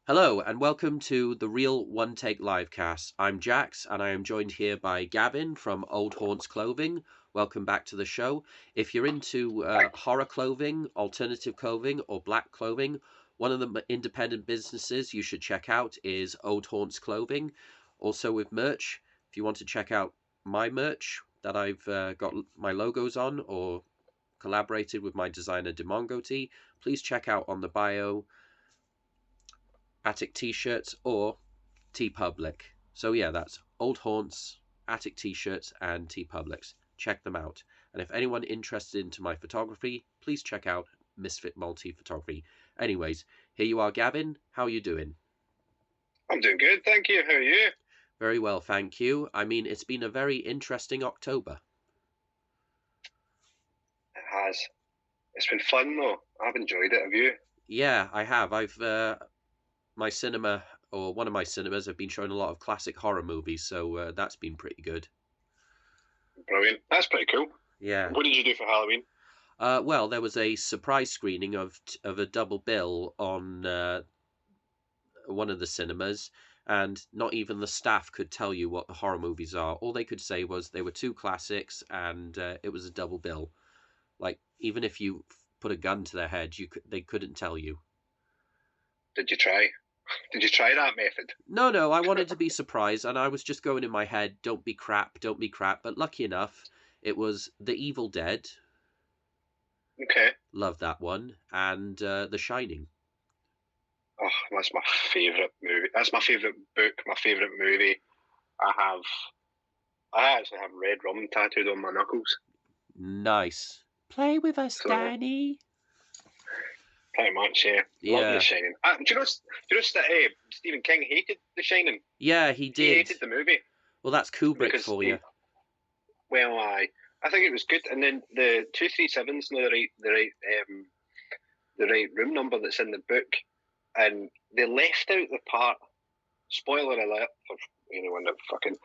Hello and welcome to the Real One Take Livecast. I'm Jax and I am joined here by Gavin from Old Haunts Clothing. Welcome back to the show. If you're into horror clothing, alternative clothing, or black clothing, one of the independent businesses you should check out is Old Haunts Clothing. Also with merch, if you want to check out my merch that I've got my logos on or collaborated with my designer Demongo T, please check out on the bio Attic T-shirts or TeePublic. So yeah, that's Old Haunts, Attic T-shirts, and TeePublics. Check them out. And if anyone interested into my photography, please check out Misfit Multi Photography. Anyways, here you are, Gavin. How are you doing? I'm doing good, thank you. How are you? Very well, thank you. I mean, it's been a very interesting October. It has. It's been fun though. I've enjoyed it. Have you? Yeah, I have. I've my cinema or one of my cinemas have been showing a lot of classic horror movies, so that's been pretty good. Brilliant. That's pretty cool. Yeah. What did you do for Halloween? Well, there was a surprise screening of a double bill on one of the cinemas, and not even the staff could tell you what the horror movies are. All they could say was they were two classics, and it was a double bill. Like even if you put a gun to their head, they couldn't tell you. Did you try? Did you try that method? No, I wanted to be surprised, and I was just going in my head, "Don't be crap, don't be crap." But lucky enough, it was The Evil Dead. Okay. Love that one, and The Shining. Oh, that's my favourite movie. That's my favourite book. My favourite movie. I actually have red rum tattooed on my knuckles. Nice. Play with us, So Danny. pretty much, yeah. Love The Yeah. Shining. Do you know? Stephen King hated The Shining. Yeah, he He did. hated the movie Well, that's Kubrick because for you. I think it was good. And then the 237's not the right room number that's in the book, and they left out the part. Spoiler alert for anyone that fucking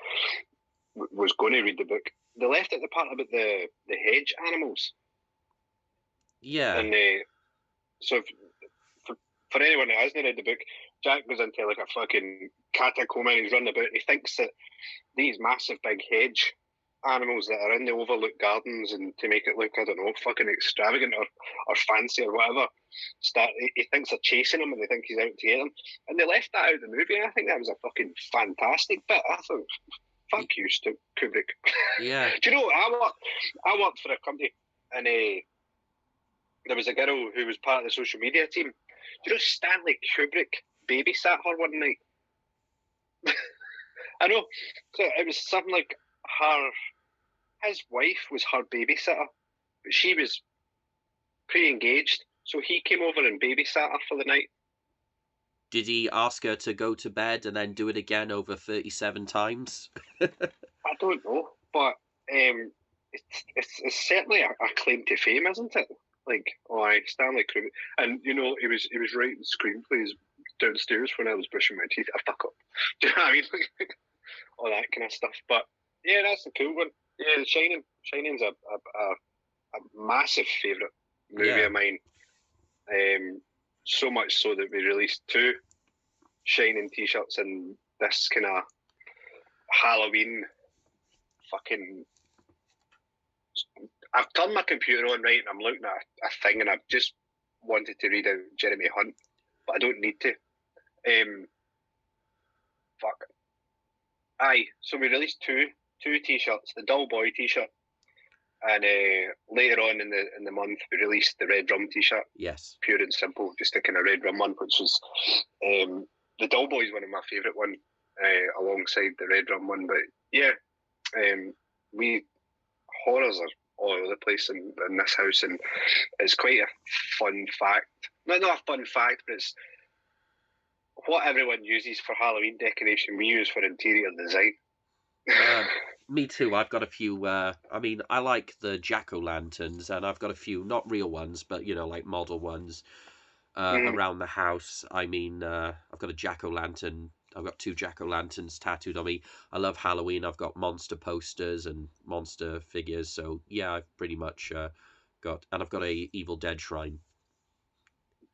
was going to read the book. They left out the part about the hedge animals. Yeah. And so for anyone that hasn't read the book, Jack goes into like a fucking catacomb and he's running about. And he thinks that these massive big hedge animals that are in the overlooked gardens, and to make it look, I don't know, fucking extravagant or fancy or whatever, he thinks they're chasing him and they think he's out to get them. And they left that out of the movie, and I think that was a fucking fantastic bit. I thought, fuck you, Kubrick. Yeah. Do you know, I worked for a company, and there was a girl who was part of the social media team. Do you know Stanley Kubrick babysat her one night? I know. So it was something like his wife was her babysitter, but she was pre-engaged, so he came over and babysat her for the night. Did he ask her to go to bed and then do it again over 37 times? I don't know, but it's certainly a claim to fame, isn't it? Like, Stanley Kubrick, and you know, he was writing screenplays downstairs when I was brushing my teeth. I fuck up. Do you know what I mean? All that kind of stuff. But yeah, that's the cool one. Yeah, The Shining. Shining's a massive favourite movie of mine. So much so that we released 2 Shining t-shirts in this kind of Halloween fucking. I've turned my computer on, right, and I'm looking at a thing, and I've just wanted to read out Jeremy Hunt, but I don't need to. Fuck. Aye, so we released two t-shirts, the Dull Boy t-shirt, and later on in the month we released the Red Rum t-shirt. Yes. Pure and simple, just a kind of Red Rum one, which is the Dull Boy is one of my favourite one, alongside the Red Rum one. But yeah, we horrors are all over the place in this house, and it's quite a fun fact. Not a fun fact, but it's what everyone uses for Halloween decoration, we use for interior design. Me too. I've got a few. I mean, I like the jack-o'-lanterns, and I've got a few, not real ones, but you know, like model ones around the house. I mean, I've got a jack-o'-lantern. I've got 2 jack-o'-lanterns tattooed on me. I love Halloween. I've got monster posters and monster figures. So yeah, I've pretty much got, and I've got a Evil Dead shrine.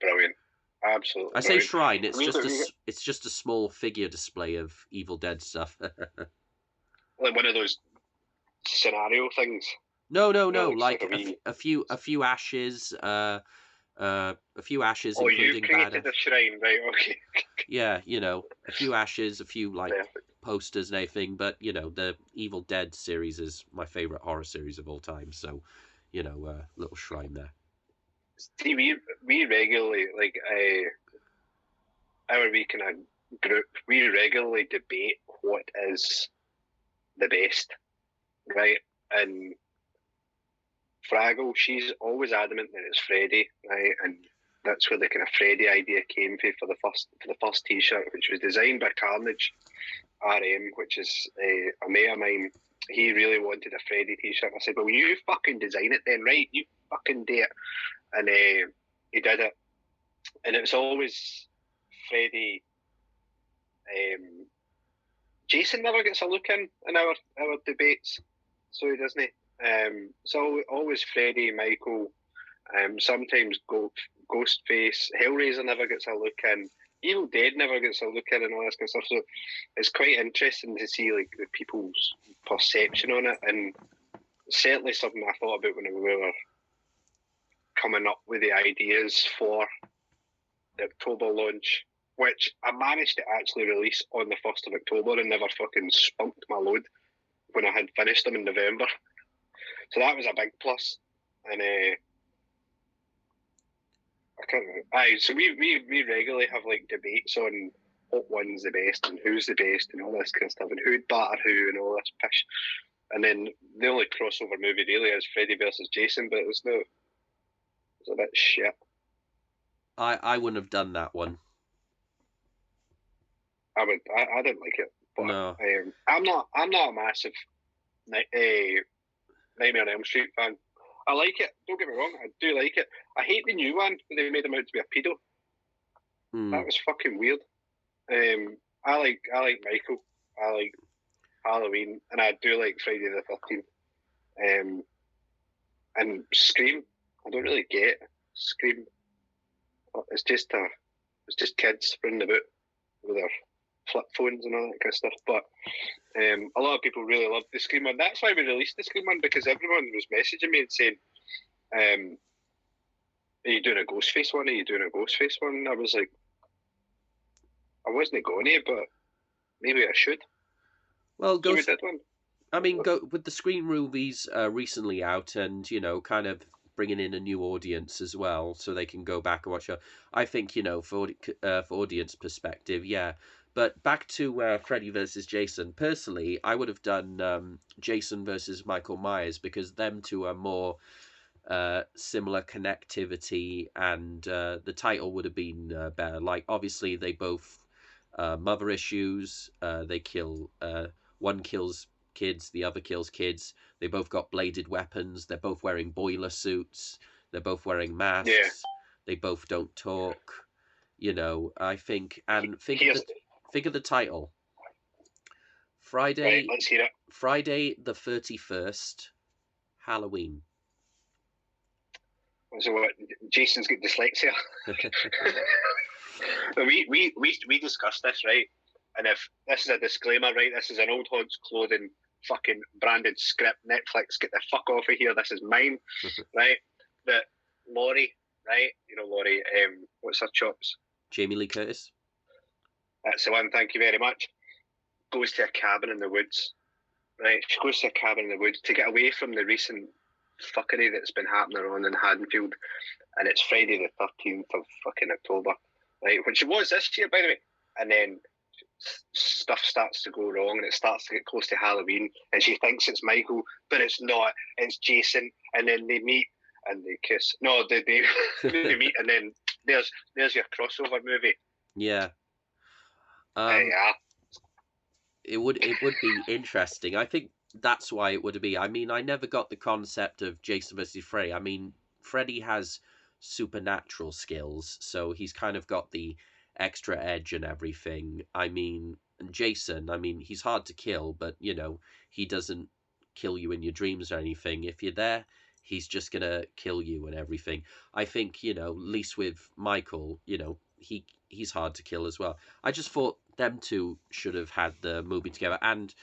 Brilliant. absolutely I say brilliant. shrine. We It's just a small figure display of Evil Dead stuff. like one of those scenario things. No, no, You know, no. like it's like Like a wee. a few ashes. A few ashes, Oh, you including created badass. the shrine, right? Okay. Yeah, you know, a few ashes, a few like Perfect. posters and everything. But you know, the Evil Dead series is my favorite horror series of all time. So, you know, little shrine there. See, we regularly like our wee kind of group. We regularly debate what is the best, right? And Fraggle, she's always adamant that it's Freddy, right? And that's where the kind of Freddy idea came for the first T-shirt, which was designed by Carnage RM, which is a mate of mine. He really wanted a Freddy T-shirt. I said, "Well, you fucking design it then, right? You fucking do it." And he did it, and it was always Freddy. Jason never gets a look in our debates, so he doesn't. So always Freddy, Michael, sometimes Ghostface, Hellraiser never gets a look in. Evil Dead never gets a look in, and all this kind of stuff. So it's quite interesting to see like the people's perception on it, and certainly something I thought about when we were coming up with the ideas for the October launch, which I managed to actually release on the 1st of October and never fucking spunked my load when I had finished them in November. So that was a big plus. And I can't remember. Aye, so we regularly have like debates on what one's the best and who's the best and all this kind of stuff and who'd batter who and all this pish. And then the only crossover movie really is Freddy versus Jason, but it's a bit shit. I wouldn't have done that one. I didn't like it, but No. I'm not a massive Nightmare on Elm Street fan. I like it. Don't get me wrong. I do like it. I hate the new one where they made him out to be a pedo. That was fucking weird. I like Michael. I like Halloween, and I do like Friday the 13th. And Scream. I don't really get Scream. It's just kids running about with their flip phones and all that kind of stuff. But a lot of people really loved the Scream one. That's why we released the Scream one, because everyone was messaging me and saying, "Are you doing a Ghostface one? Are you doing a Ghostface one?" And I was like, I wasn't going to, but maybe I should. Well, so we did one. I mean, go with the Scream movies recently out, and you know, kind of bringing in a new audience as well, so they can go back and watch it. I think, you know, for audience perspective, yeah. But back to Freddy versus Jason. Personally, I would have done Jason versus Michael Myers, because them two are more similar connectivity, and the title would have been better. Like, obviously, they both mother issues. They kill. One kills kids, the other kills kids. They both got bladed weapons. They're both wearing boiler suits. They're both wearing masks. Yeah. They both don't talk. You know, I think, and think of the title. Friday. Right, let's hear it. Friday the 31st, Halloween. So what? Jason's got dyslexia. we discussed this, right? And if this is a disclaimer, right? This is an Old Haunts Clothing fucking branded script. Netflix, get the fuck off of here. This is mine, right? That Laurie, right? You know Laurie. What's her chops? Jamie Lee Curtis. That's the one. Thank you very much. Goes to a cabin in the woods, right? She goes to a cabin in the woods to get away from the recent fuckery that's been happening on in Haddonfield, and it's Friday the 13th of fucking October, right? Which it was this year, by the way. And then stuff starts to go wrong, and it starts to get close to Halloween, and she thinks it's Michael, but it's not. It's Jason, and then they meet and they kiss. No, they meet, and then there's your crossover movie. Yeah. Yeah. It would be interesting. I think that's why it would be. I mean, I never got the concept of Jason versus Freddy. I mean, Freddy has supernatural skills, so he's kind of got the extra edge and everything. I mean, Jason, I mean, he's hard to kill, but you know, he doesn't kill you in your dreams or anything. If you're there, he's just gonna kill you and everything. I think, you know, at least with Michael, you know, he's hard to kill as well. I just thought them two should have had the movie together, and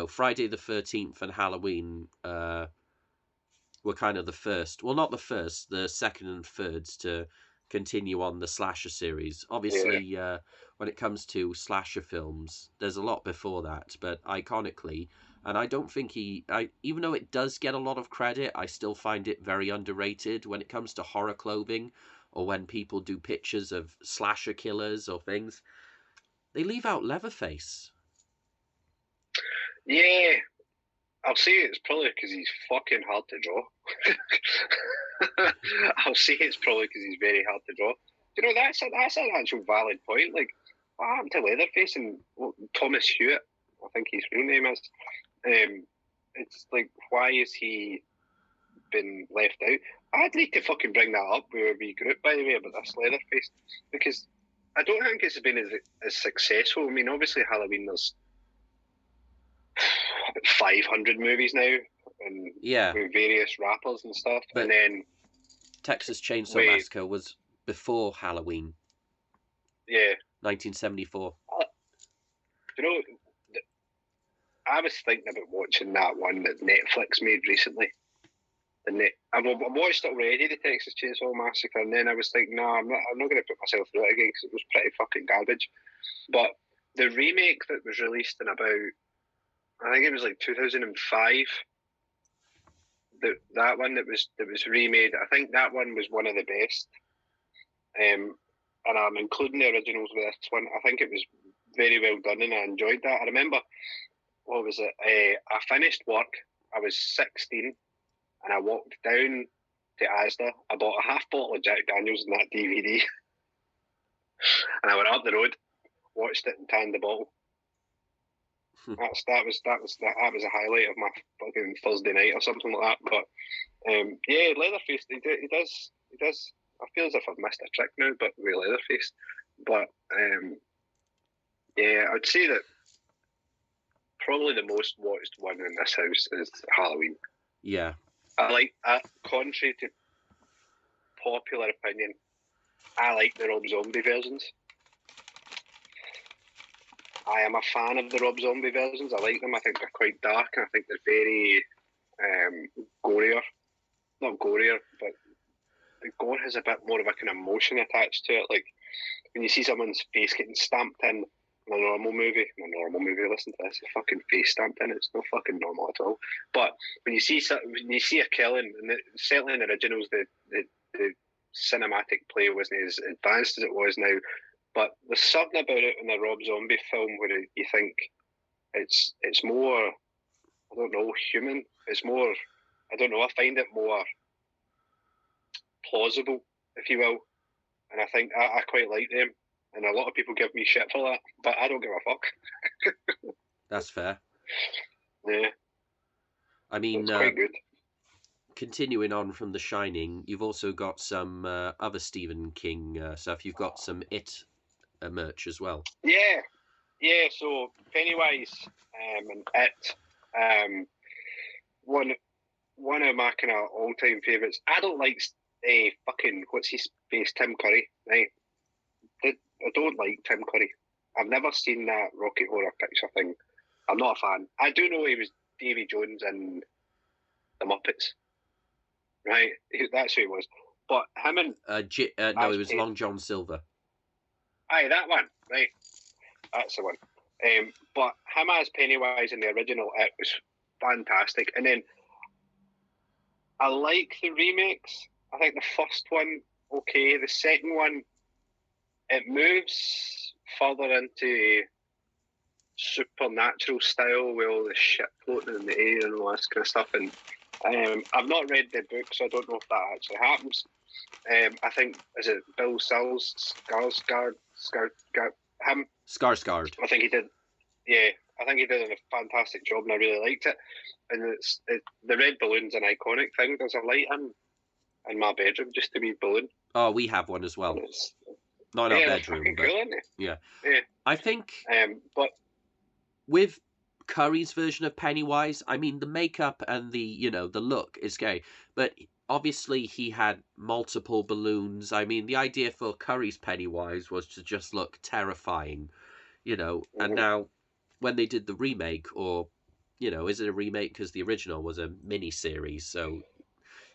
Friday the 13th and Halloween were kind of the first. Well, not the first, the second and thirds to continue on the slasher series. Obviously, when it comes to slasher films, there's a lot before that, but iconically, and I don't think even though it does get a lot of credit, I still find it very underrated when it comes to horror clothing, or when people do pictures of slasher killers or things. They leave out Leatherface. Yeah, I'll say it's probably because he's fucking hard to draw. I'll say it's probably because he's very hard to draw. That's an actual valid point. Like, what happened to Leatherface and Thomas Hewitt? I think his real name is. It's like, why is he been left out? I'd need to fucking bring that up with a wee group, by the way, about this Leatherface, because I don't think it's been as successful. I mean, obviously Halloween, there's 500 movies now, and with various rappers and stuff. But and then Texas Chainsaw Massacre was before Halloween. Yeah, 1974. I was thinking about watching that one that Netflix made recently. I watched it already, the Texas Chainsaw Massacre, and then I was thinking, no, I'm not going to put myself through it again because it was pretty fucking garbage. But the remake that was released in about, I think it was like 2005. That one that was remade, I think that one was one of the best. And I'm including the originals with this one. I think it was very well done, and I enjoyed that. I remember, what was it? I finished work. I was 16, and I walked down to Asda. I bought a half bottle of Jack Daniels in that DVD, and I went up the road, watched it, and tanned the bottle. That was a highlight of my fucking Thursday night or something like that. But yeah, Leatherface, he does. I feel as if I've missed a trick now, but with Leatherface. But yeah, I'd say that probably the most watched one in this house is Halloween. Yeah, contrary to popular opinion, I like the Rob Zombie versions. I am a fan of the Rob Zombie versions. I like them. I think they're quite dark, and I think they're very gorier. Not gorier, but the gore has a bit more of a kind of emotion attached to it. Like when you see someone's face getting stamped in a normal movie, listen to this, a fucking face stamped in, it's not fucking normal at all. But when you see a killing, and certainly in the originals, the cinematic play wasn't as advanced as it was now. But there's something about it in the Rob Zombie film where you think it's more, I don't know, human. It's more, I don't know, I find it more plausible, if you will. And I think I quite like them. And a lot of people give me shit for that, but I don't give a fuck. That's fair. Yeah. I mean, it's quite good. Continuing on from The Shining, you've also got some other Stephen King stuff. You've got some It merch as well. Yeah. So Pennywise and It, one of my kind of all-time favourites. I don't like fucking what's his face, Tim Curry, right? I don't like Tim Curry. I've never seen that Rocky Horror Picture thing. I'm not a fan. I do know he was Davy Jones in The Muppets, right? That's who he was. But him and no, it was Long John Silver. Aye, that one, right? That's the one. But him as Pennywise in the original, it was fantastic. And then I like the remakes. I think the first one, okay. The second one, it moves further into supernatural style with all the shit floating in the air and all this kind of stuff. And I've not read the book, so I don't know if that actually happens. I think, is it Bill Sells, Skarsgård? Skarsgård. I think he did. Yeah, I think he did a fantastic job, and I really liked it. And the red balloon's an iconic thing. There's a light in my bedroom, just a wee balloon. Oh, we have one as well. Not in our bedroom, but cool, isn't it? Yeah. I think. But with Curry's version of Pennywise, I mean, the makeup and the look is scary, but obviously he had multiple balloons. I mean, the idea for Curry's Pennywise was to just look terrifying, and now when they did the remake, or, is it a remake? Because the original was a mini series, so,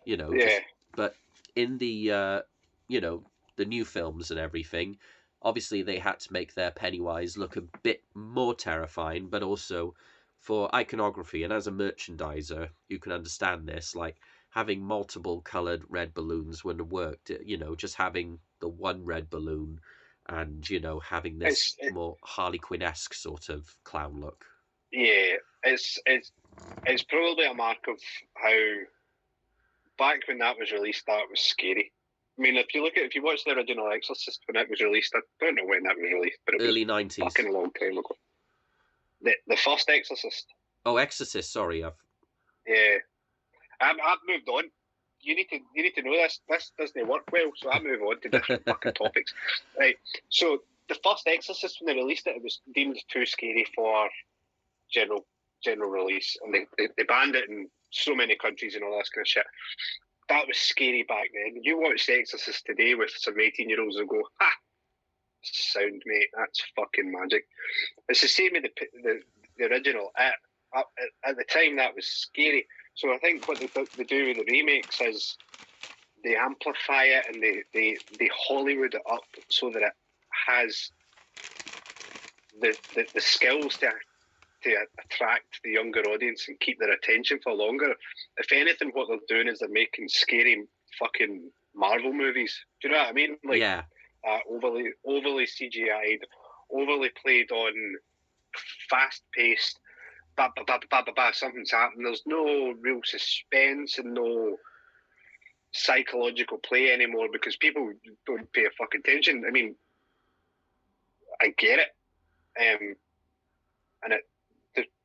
Yeah. but in you know, the new films and everything, obviously they had to make their Pennywise look a bit more terrifying, but also for iconography and as a merchandiser, you can understand this. Like having multiple coloured red balloons wouldn't have worked. Just having the one red balloon and having this more Harley Quinn-esque sort of clown look. Yeah, it's probably a mark of how back when that was released, that was scary. I mean, if you watch the original Exorcist when it was released, I don't know when that was released, but it early was 90s. fucking a long time ago. The first Exorcist. Oh, Exorcist. Sorry, Yeah, I've moved on. You need to know this. This doesn't work well, so I move on to different fucking topics. Right. So the first Exorcist, when they released it, it was deemed too scary for general release, and they banned it in so many countries and all this kind of shit. That was scary back then. You watch The Exorcist today with some 18-year-olds and go, ha, sound, mate, that's fucking magic. It's the same with the original. At the time, that was scary. So I think what they do with the remakes is they amplify it and they Hollywood it up so that it has the skills to attract the younger audience and keep their attention for longer. If anything, what they're doing is they're making scary fucking Marvel movies. Do you know what I mean? Like, yeah. Overly CGI'd, overly played on, fast-paced, something's happening. There's no real suspense and no psychological play anymore because people don't pay a fucking attention. I mean, I get it. And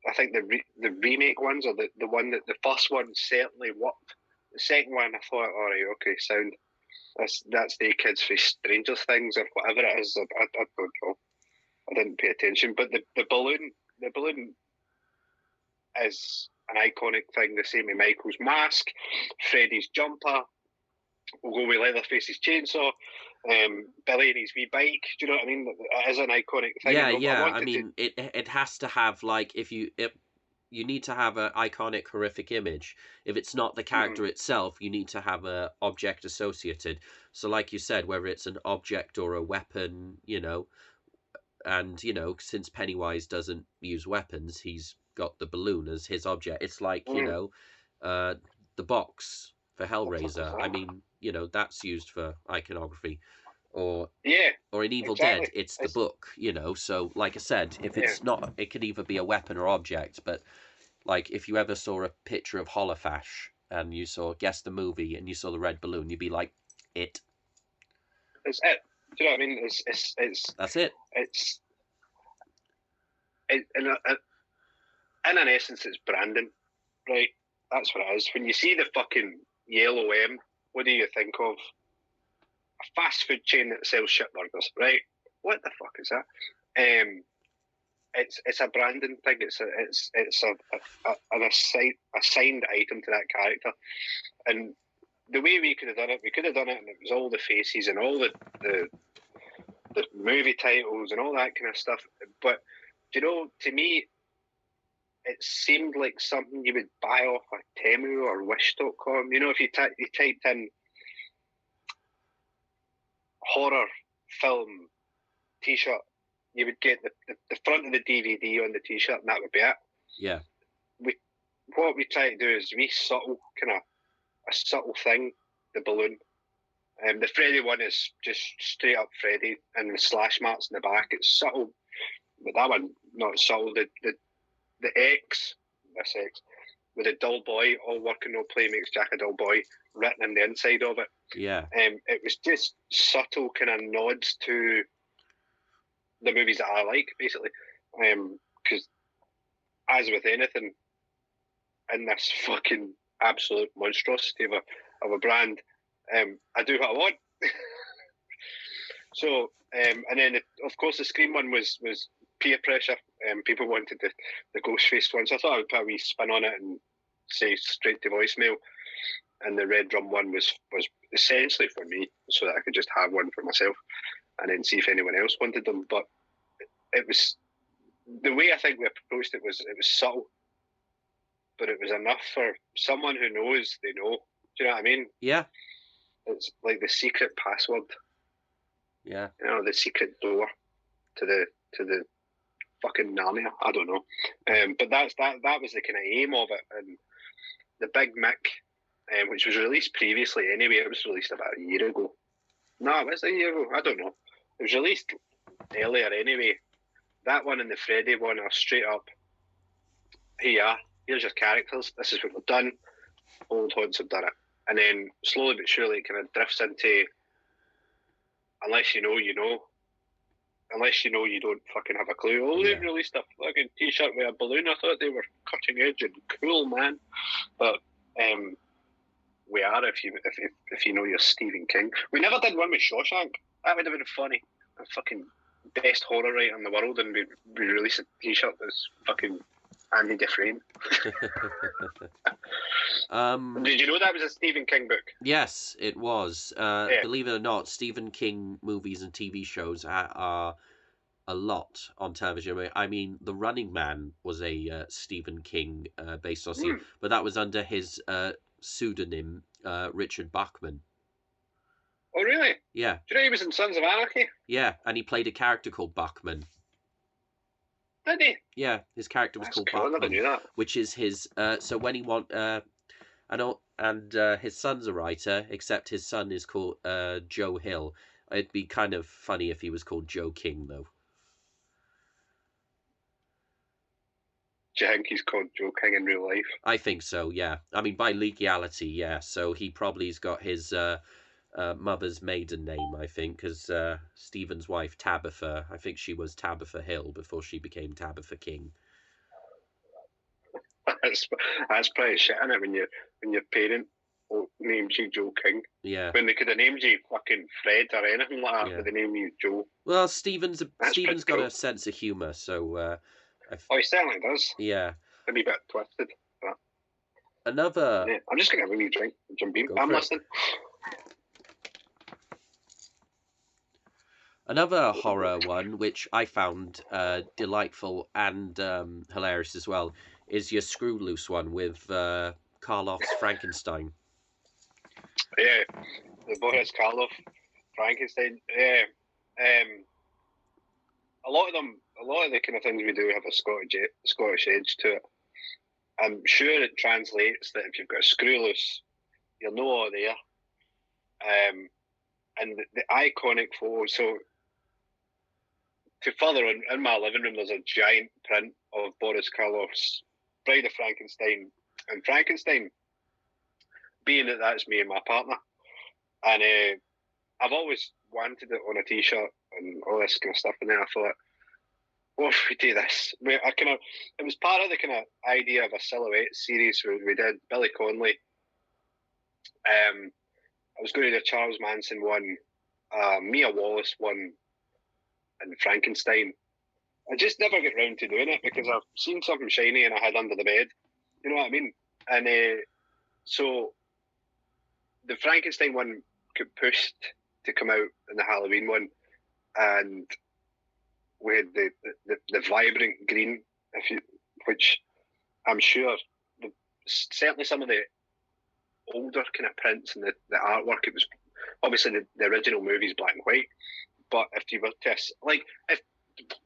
I think the remake ones, or the one that the first one certainly worked. The second one, I thought, all right, okay, sound. That's the kids for Stranger Things or whatever it is. I don't know. I didn't pay attention, but the balloon is an iconic thing. The same with Michael's mask, Freddy's jumper. We'll go with Leatherface's chainsaw. Billy and his wee bike. Do you know what I mean? It is an iconic thing. Yeah. I mean, it has to have, like, you need to have an iconic, horrific image. If it's not the character itself, you need to have an object associated. So, like you said, whether it's an object or a weapon, and, since Pennywise doesn't use weapons, he's got the balloon as his object. It's like, the box for Hellraiser. I mean, that's used for iconography. Or in Evil Dead, it's the book, So, like I said, if it's not, it could either be a weapon or object. But like, if you ever saw a picture of Holofash and you guess the movie, and you saw the red balloon, you'd be like, it. It's it. Do you know what I mean? It's that's it. In an essence, it's branding, right? That's what it is. When you see the fucking yellow M, what do you think of? A fast food chain that sells shit burgers, right? What the fuck is that? It's a branding thing. It's an assigned item to that character, and the way we could have done it, and it was all the faces and all the movie titles and all that kind of stuff. But to me, it seemed like something you would buy off of Temu or Wish.com. If you typed in horror film T-shirt, you would get the front of the DVD on the T-shirt, and that would be it. Yeah. What we try to do is a subtle thing, the balloon. The Freddy one is just straight up Freddy, and the slash marks in the back. It's subtle, but that one not subtle. The X, with a dull boy, all work and no play makes Jack a dull boy, written in the inside of it. Yeah. It was just subtle kind of nods to the movies that I like, basically. Because as with anything in this fucking absolute monstrosity of a brand, I do what I want. So, and then of course the Scream one was peer pressure. People wanted the Ghostface one, so I thought I would put a wee spin on it and say straight to voicemail. and the red drum one was essentially for me, so that I could just have one for myself, and then see if anyone else wanted them. But it was the way I think we approached it was subtle, but it was enough for someone who knows they know. Do you know what I mean? Yeah. It's like the secret password. Yeah. You know, the secret door to the fucking Narnia. I don't know. But that was the kind of aim of it. And the Big Mick, which was released previously anyway, it was released about a year ago. No, it was a year ago. I don't know. It was released earlier anyway. That one and the Freddy one are straight up, here you are, here's your characters, this is what we've done, Old Haunts have done it. And then slowly but surely it kind of drifts into, unless you know, you know. Unless you know, you don't fucking have a clue. Oh, they've released a fucking t-shirt with a balloon. I thought they were cutting edge and cool, man. But we are if you know your Stephen King. We never did one with Shawshank. That would have been funny. A fucking best horror writer in the world, and we release a t-shirt that's fucking Andy Dufresne. Did you know that was a Stephen King book? Yes, it was. Believe it or not, Stephen King movies and TV shows are a lot on television. I mean, The Running Man was a Stephen King based on Stephen, but that was under his pseudonym, Richard Bachman. Oh, really? Yeah. Do you know he was in Sons of Anarchy? Yeah, and he played a character called Bachman. Did he? Yeah, his character was called cool. Bachman, I never knew that. which is his. So when he his son's a writer, except his son is called Joe Hill. It'd be kind of funny if he was called Joe King, though. Do you think he's called Joe King in real life? I think so, yeah. I mean, by legality, yeah. So he probably's got his mother's maiden name, I think, because Stephen's wife, Tabitha, I think she was Tabitha Hill before she became Tabitha King. That's pretty shit, isn't it? When your parent names you Joe King. Yeah. When they could have named you fucking Fred or anything like that, but they named you Joe. Well, Stephen's got a sense of humour, so. He certainly does. Yeah. Maybe a bit twisted. But... Another. Yeah, I'm just gonna have a wee drink, Jim Beam. I'm listening. Another horror one, which I found delightful and hilarious as well, is your Screw Loose one with Karloff's Frankenstein. Yeah, the Boris Karloff Frankenstein. Yeah, a lot of the kind of things we do have a Scottish edge to it. I'm sure it translates that if you've got a screw loose, you'll know all there. And the iconic photo. So, to further on, in my living room, there's a giant print of Boris Karloff's Bride of Frankenstein, and Frankenstein, being that that's me and my partner, and I've always wanted it on a t-shirt and all this kind of stuff. And then I thought, what if we do this? It was part of the kind of idea of a silhouette series where we did Billy Connolly. I was going to do a Charles Manson one, Mia Wallace one, and Frankenstein. I just never get round to doing it because I've seen something shiny and I had under the bed. You know what I mean? And so the Frankenstein one got pushed to come out in the Halloween one, and we had the vibrant green, which I'm sure certainly some of the older kind of prints and the artwork, it was obviously the original movie's black and white, but if you were to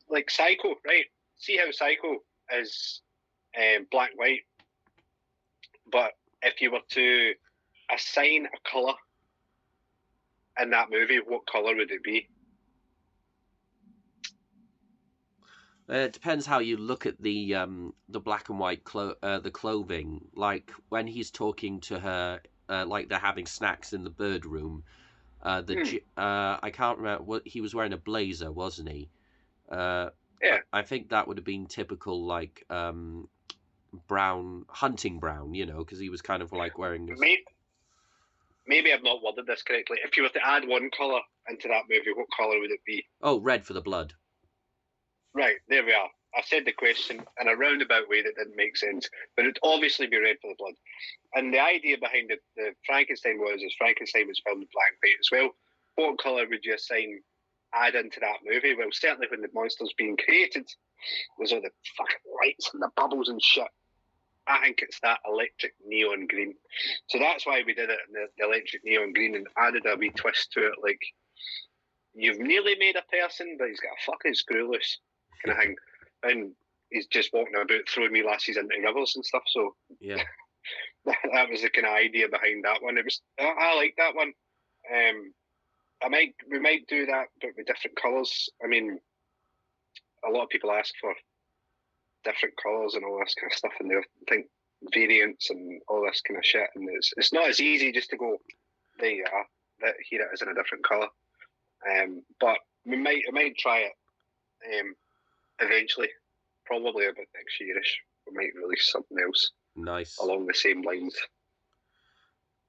like Psycho, right? See how Psycho is black and white, but if you were to assign a colour in that movie, what colour would it be? It depends how you look at the black and white the clothing. Like when he's talking to her, like they're having snacks in the bird room. I can't remember what he was wearing, a blazer, wasn't he? Yeah. I think that would have been typical, like brown, hunting brown, because he was kind of like wearing this. Maybe I've not worded this correctly. If you were to add one colour into that movie, what colour would it be? Oh, red for the blood. Right, there we are. I said the question in a roundabout way that didn't make sense, but it'd obviously be red for the blood. And the idea behind the Frankenstein is Frankenstein was filmed in black and white as well. What colour would you add into that movie? Well, certainly when the monster's being created, there's all the fucking lights and the bubbles and shit. I think it's that electric neon green. So that's why we did it in the electric neon green and added a wee twist to it, like, you've nearly made a person, but he's got a fucking screw loose kind of thing. And he's just walking about throwing me lasses into rivers and stuff. So Yeah. that was the kind of idea behind that one. I like that one. We might do that, but with different colours. I mean, a lot of people ask for different colours and all this kind of stuff, and they think variants and all this kind of shit. And it's not as easy just to go, there you are, that here it is in a different colour. But I might try it eventually, probably about next yearish. We might release something else. Nice. Along the same lines.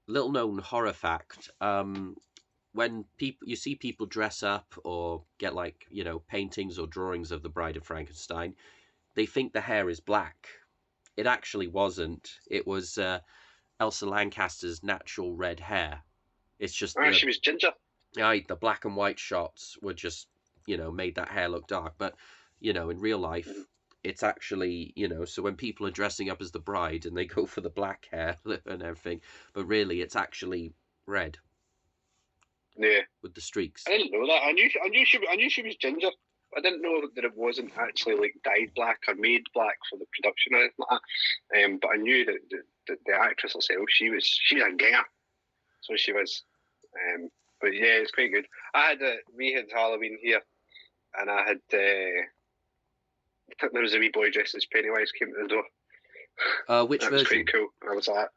Little known horror fact. When you see people dress up or get paintings or drawings of the Bride of Frankenstein, they think the hair is black. It actually wasn't. It was Elsa Lancaster's natural red hair. It's just she was ginger. Right, the black and white shots were just, made that hair look dark. But, in real life, it's actually, so when people are dressing up as the bride and they go for the black hair and everything, but really it's actually red. Yeah. With the streaks. I didn't know that. I knew she was ginger. I didn't know that it wasn't actually like dyed black or made black for the production or anything like that. But I knew that the actress herself, she's a ginger. So she was. But yeah, it's quite good. We had Halloween here, and I had there was a wee boy dressed as Pennywise came to the door. Which that version? Was quite cool. I was like,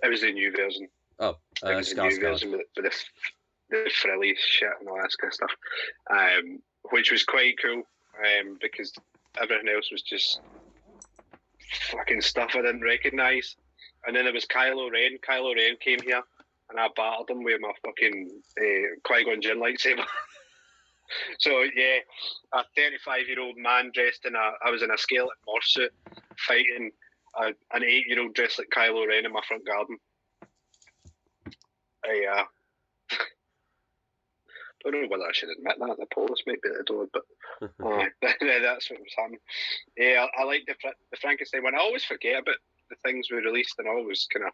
it was the new version. Oh, it was the new version with the frilly shit and all that kind of stuff, which was quite cool. Because everything else was just fucking stuff I didn't recognise. And then there was Kylo Ren. Kylo Ren came here, and I battered him with my fucking Qui-Gon Jinn lightsaber. So yeah, a 35-year-old man dressed I was in a skeleton morph suit fighting an 8-year-old dressed like Kylo Ren in my front garden. I don't know whether I should admit that. The police might be at the door, but that's what was happening. Yeah, I like the Frankenstein one. I always forget about the things we released, and I always kind of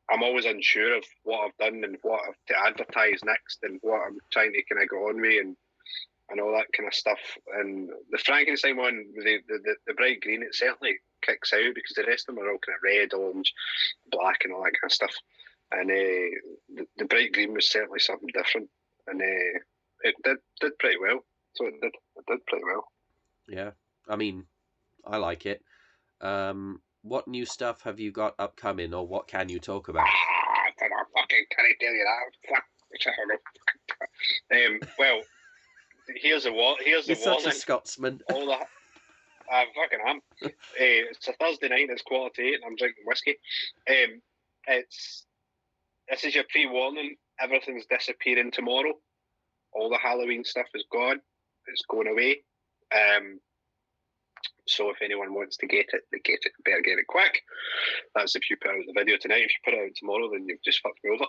I'm always unsure of what I've done and what I've to advertise next and what I'm trying to kind of go on with and all that kind of stuff. And the Frankenstein one, the bright green, it certainly kicks out because the rest of them are all kind of red, orange, black and all that kind of stuff. And the bright green was certainly something different. And it did pretty well. So it did pretty well. Yeah. I mean, I like it. What new stuff have you got upcoming, or what can you talk about? I don't know, fucking can I tell you that? Well, here's a warning. You're such a Scotsman. All that. I fucking am. It's a Thursday night. It's 7:45, and I'm drinking whiskey. This is your pre-warning. Everything's disappearing tomorrow. All the Halloween stuff is gone. It's going away. So if anyone wants to get it, they get it. Better get it quick. That's if you put out the video tonight. If you put it out tomorrow, then you've just fucked me over.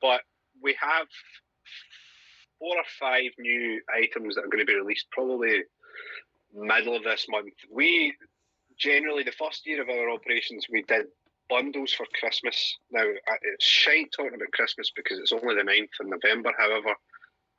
But we have 4 or 5 new items that are going to be released probably middle of this month. We generally, the first year of our operations, we did bundles for Christmas. Now, it's shite talking about Christmas because it's only the 9th of November. However,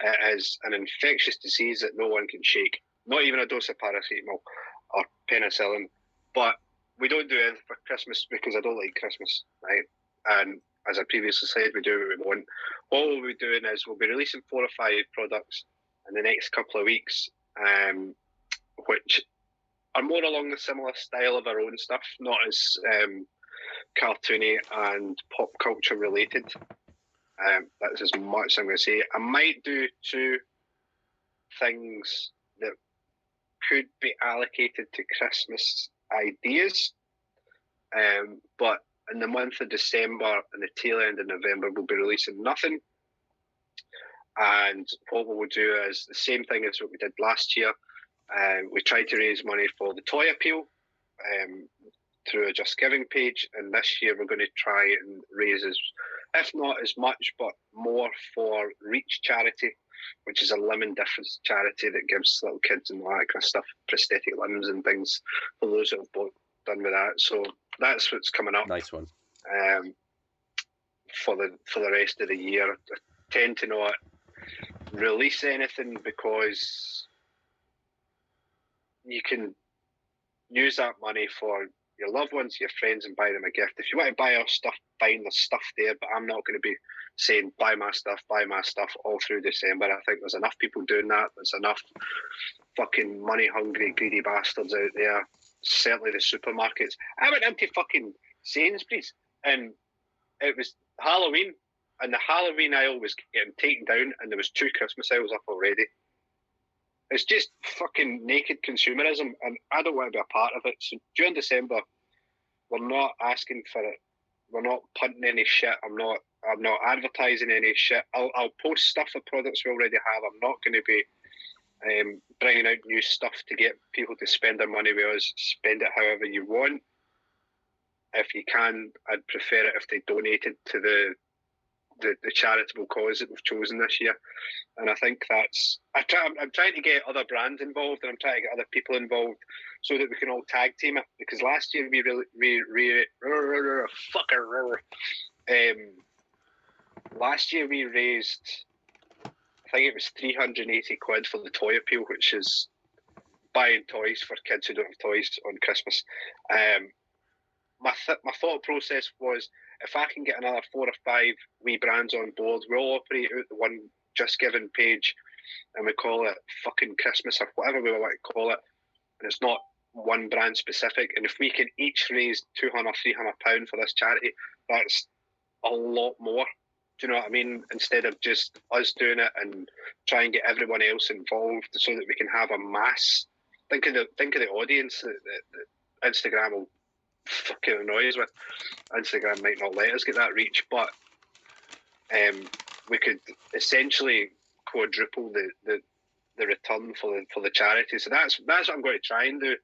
it is an infectious disease that no one can shake. Not even a dose of paracetamol or penicillin. But we don't do anything for Christmas because I don't like Christmas, right? And as I previously said, we do what we want. What we'll be doing is we'll be releasing 4 or 5 products in the next couple of weeks, which are more along the similar style of our own stuff, not as cartoony and pop culture related. That's as much as I'm going to say. I might do 2 things that could be allocated to Christmas ideas, but in the month of December and the tail end of November, we'll be releasing nothing. And what we will do is the same thing as what we did last year. We tried to raise money for the Toy Appeal through a Just Giving page, and this year we're going to try and raise, if not as much, but more for Reach Charity, which is a limb and difference charity that gives little kids and all that kind of stuff prosthetic limbs and things for those that have done with that. So that's what's coming up. Nice one. For the rest of the year, I tend to not release anything because you can use that money for your loved ones, your friends, and buy them a gift. If you want to buy our stuff, fine, there's stuff there, but I'm not going to be saying buy my stuff all through December. I think there's enough people doing that. There's enough fucking money hungry, greedy bastards out there. Certainly the supermarkets. I went into fucking Sainsbury's and it was Halloween, and the Halloween aisle was getting taken down, and there was 2 Christmas aisles up already. It's just fucking naked consumerism, and I don't want to be a part of it. So during December, we're not asking for it. We're not punting any shit. I'm not advertising any shit. I'll post stuff of products we already have. I'm not going to be bringing out new stuff to get people to spend their money with us. Spend it however you want. If you can, I'd prefer it if they donated to the charitable cause that we've chosen this year. And I think that's... I'm trying to get other brands involved, and I'm trying to get other people involved so that we can all tag team it. Because last year last year we raised, I think it was 380 quid for the Toy Appeal, which is buying toys for kids who don't have toys on Christmas. My thought process was, if I can get another 4 or 5 wee brands on board, we'll operate out the one Just Giving page, and we call it fucking Christmas or whatever we want to call it, and it's not one brand specific. And if we can each raise £200, £300 for this charity, that's a lot more. Do you know what I mean? Instead of just us doing it and try and get everyone else involved, so that we can have a mass. Think of the audience that Instagram will fucking annoy us with. Instagram might not let us get that reach, but we could essentially quadruple the return for the charity. So that's what I'm going to try and do.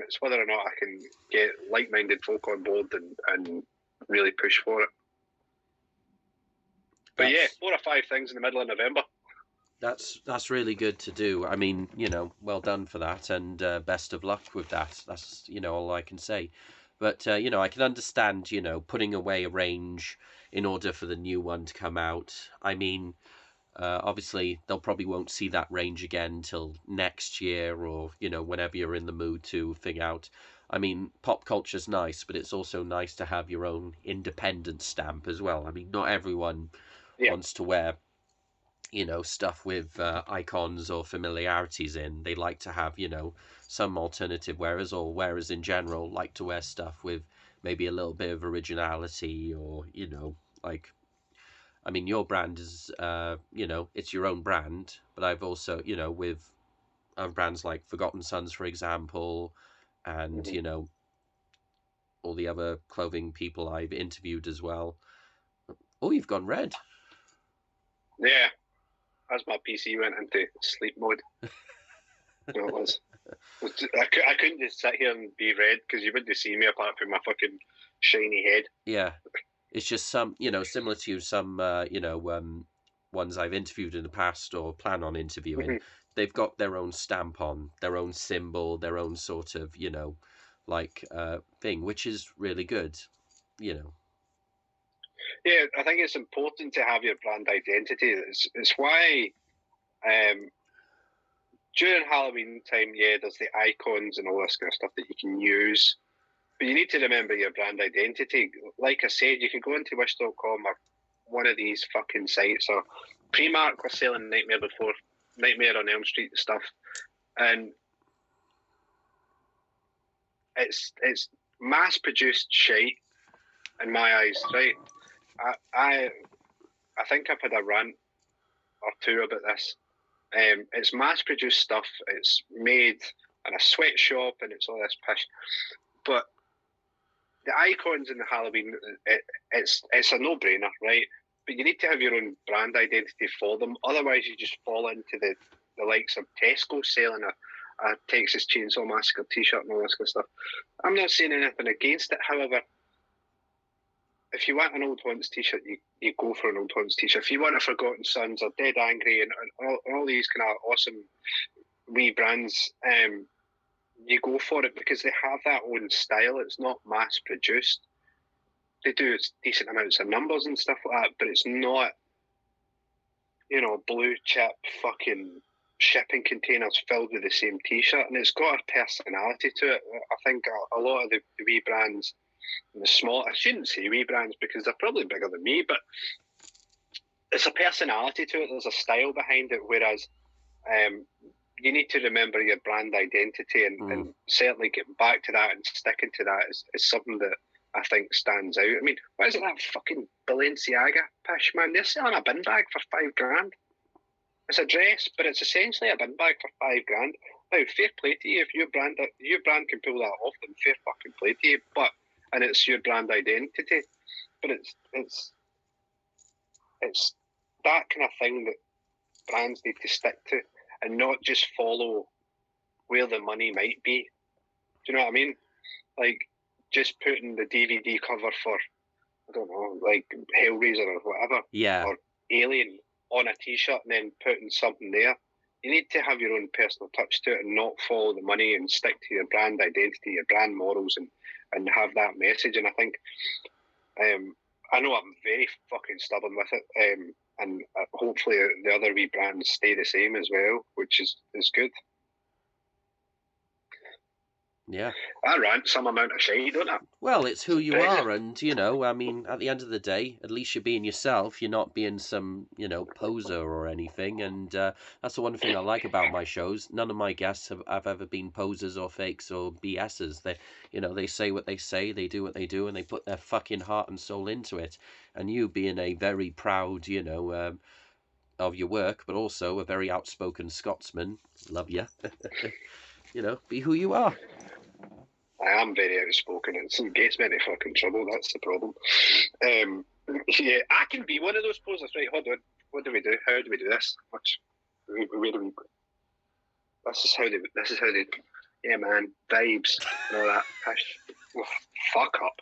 It's whether or not I can get like-minded folk on board and really push for it. But yeah, 4 or 5 things in the middle of November. That's really good to do. I mean, well done for that, and best of luck with that. That's all I can say. But I can understand putting away a range in order for the new one to come out. I mean, obviously they'll probably won't see that range again until next year, or whenever you're in the mood to figure out. I mean, pop culture's nice, but it's also nice to have your own independent stamp as well. I mean, not everyone wants to wear stuff with icons or familiarities in. They like to have some alternative wearers, or wearers in general like to wear stuff with maybe a little bit of originality, or like, I mean, your brand is it's your own brand, but I've also with other brands like Forgotten Sons, for example, and all the other clothing people I've interviewed as well. Oh, you've gone red. Yeah, as my PC went into sleep mode. It was. I couldn't just sit here and be red, because you wouldn't see me apart from my fucking shiny head. Yeah, it's just some, similar to some, ones I've interviewed in the past or plan on interviewing. Mm-hmm. They've got their own stamp on, their own symbol, their own sort of, thing, which is really good, Yeah, I think it's important to have your brand identity. It's why during Halloween time, there's the icons and all this kind of stuff that you can use. But you need to remember your brand identity. Like I said, you can go into Wish.com or one of these fucking sites, or Primark was selling Nightmare on Elm Street and stuff. And it's mass-produced shite in my eyes, right? I think I've had a rant or two about this. It's mass-produced stuff. It's made in a sweatshop, and it's all this pish. But the icons in the Halloween, it's a no-brainer, right? but you need to have your own brand identity for them. Otherwise, you just fall into the likes of Tesco selling a Texas Chainsaw Massacre T-shirt and all this kind of stuff. I'm not saying anything against it. However, if you want an Old Haunts T-shirt, you go for an Old Haunts T-shirt. If you want a Forgotten Sons or Dead Angry and all these kind of awesome wee brands, you go for it because they have that own style. It's not mass produced. They do decent amounts of numbers and stuff like that, but it's not, blue chip fucking shipping containers filled with the same T-shirt, and it's got a personality to it. I think a lot of the wee brands, the small, I shouldn't say wee brands because they're probably bigger than me, but it's a personality to it. There's a style behind it, whereas you need to remember your brand identity and certainly getting back to that and sticking to that is something that I think stands out. I mean, what is it, that fucking Balenciaga pish, man? They're selling a bin bag for $5,000. It's a dress, but it's essentially a bin bag for $5,000. Now, fair play to you. If your brand can pull that off, then fair fucking play to you. And it's your brand identity. But it's that kind of thing that brands need to stick to and not just follow where the money might be. Do you know what I mean? Like, just putting the DVD cover for, I don't know, like Hellraiser or whatever, or Alien on a T-shirt and then putting something there. You need to have your own personal touch to it and not follow the money and stick to your brand identity, your brand morals, and have that message. And I think, I know I'm very fucking stubborn with it, and hopefully the other wee brands stay the same as well, which is good. Yeah. I rant some amount of shade, don't I? Well, it's who you are, and, I mean, at the end of the day, at least you're being yourself. You're not being some, poser or anything, and that's the one thing I like about my shows. None of my guests have ever been posers or fakes or BSs. They say what they say, they do what they do, and they put their fucking heart and soul into it. And you being a very proud, of your work, but also a very outspoken Scotsman, love you, be who you are. I am very outspoken and it gets me into fucking trouble. That's the problem. Yeah, I can be one of those posers. Right, hold on. What do we do? How do we do this? Where do we? This is how they. Yeah, man, vibes and all that. Oh, fuck up.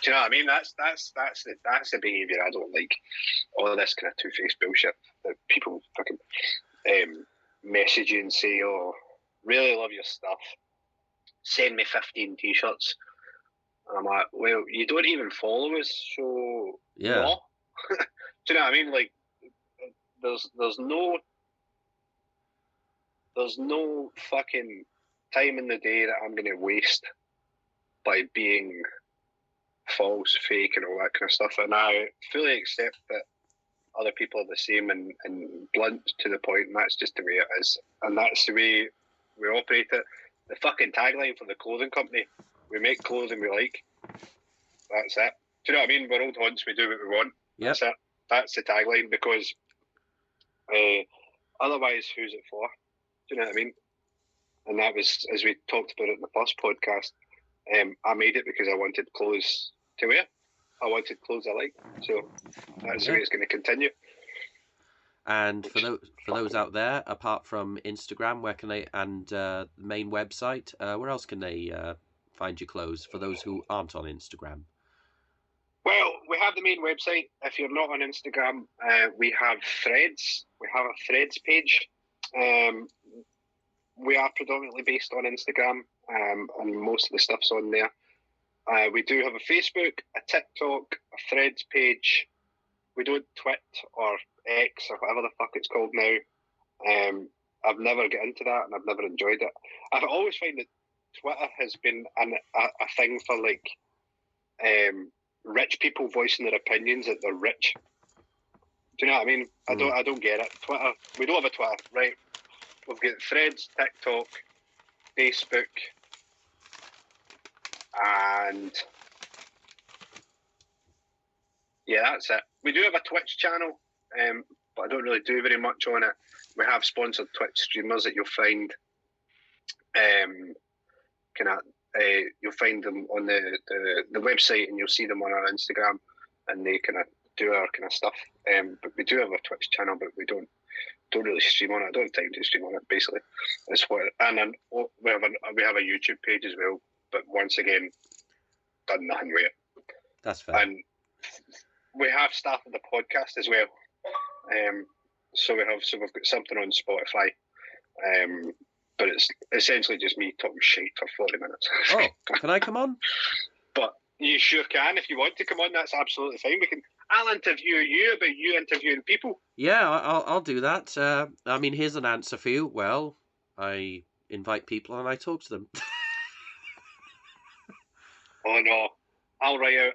Do you know what I mean? That's the behaviour I don't like. All of this kind of two-faced bullshit that people fucking message you and say, "Oh, really love your stuff. Send me 15 T-shirts." And I'm like, well, you don't even follow us, so no. Do you know what I mean? Like, there's no fucking time in the day that I'm going to waste by being false, fake, and all that kind of stuff. And I fully accept that other people are the same and blunt to the point, and that's just the way it is. And that's the way we operate it. The fucking tagline for the clothing company: we make clothing we like. That's it. Do you know what I mean? We're Old Haunts, we do what we want. Yep. That's it. That's the tagline, because otherwise, who's it for? Do you know what I mean? And that was, as we talked about it in the first podcast, I made it because I wanted clothes to wear. I wanted clothes I like. So that's the way it's going to continue. And for those out there, apart from Instagram, where can they, and the main website, where else can they find your clothes for those who aren't on Instagram? Well, we have the main website. If you're not on Instagram, we have Threads. We have a Threads page. We are predominantly based on Instagram, and most of the stuff's on there. We do have a Facebook, a TikTok, a Threads page. We don't twit or X or whatever the fuck it's called now. I've never got into that, and I've never enjoyed it. I've always found that Twitter has been a thing for like rich people voicing their opinions that they're rich. Do you know what I mean? I don't get it. Twitter. We don't have a Twitter, right? We've got Threads, TikTok, Facebook, and yeah, that's it. We do have a Twitch channel, but I don't really do very much on it. We have sponsored Twitch streamers that you'll find, you'll find them on the website, and you'll see them on our Instagram, and they kind of do our kind of stuff. But we do have a Twitch channel, but we don't really stream on it. I don't have time to stream on it. Basically, it's what. And then we have a YouTube page as well. But once again, done nothing with it. That's fair. And we have started the podcast as well. So we've got something on Spotify. But it's essentially just me talking shit for 40 minutes. Oh, can I come on? But you sure can. If you want to come on, that's absolutely fine. I'll interview you about you interviewing people. Yeah, I'll do that. I mean, here's an answer for you. Well, I invite people and I talk to them. Oh no, I'll write out.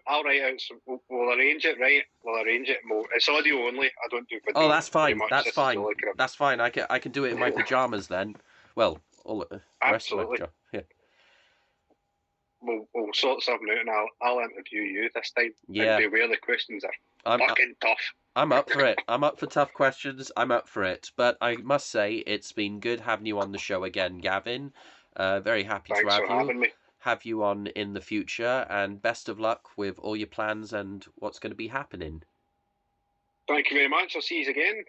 We'll arrange it, right? We'll arrange it. It's audio only. I don't do video. Oh, that's fine. Much. That's this fine. That's fine. I can do it in my pajamas then. Well, all the rest of my pajamas. Yeah. We'll sort something out, and I'll interview you this time. Yeah. And beware, the questions are fucking tough. I'm up for it. I'm up for tough questions. I'm up for it. But I must say, it's been good having you on the show again, Gavin. Very happy Thanks to for having me. have you on in the future, and best of luck with all your plans and what's going to be happening. Thank you very much. I'll see you again.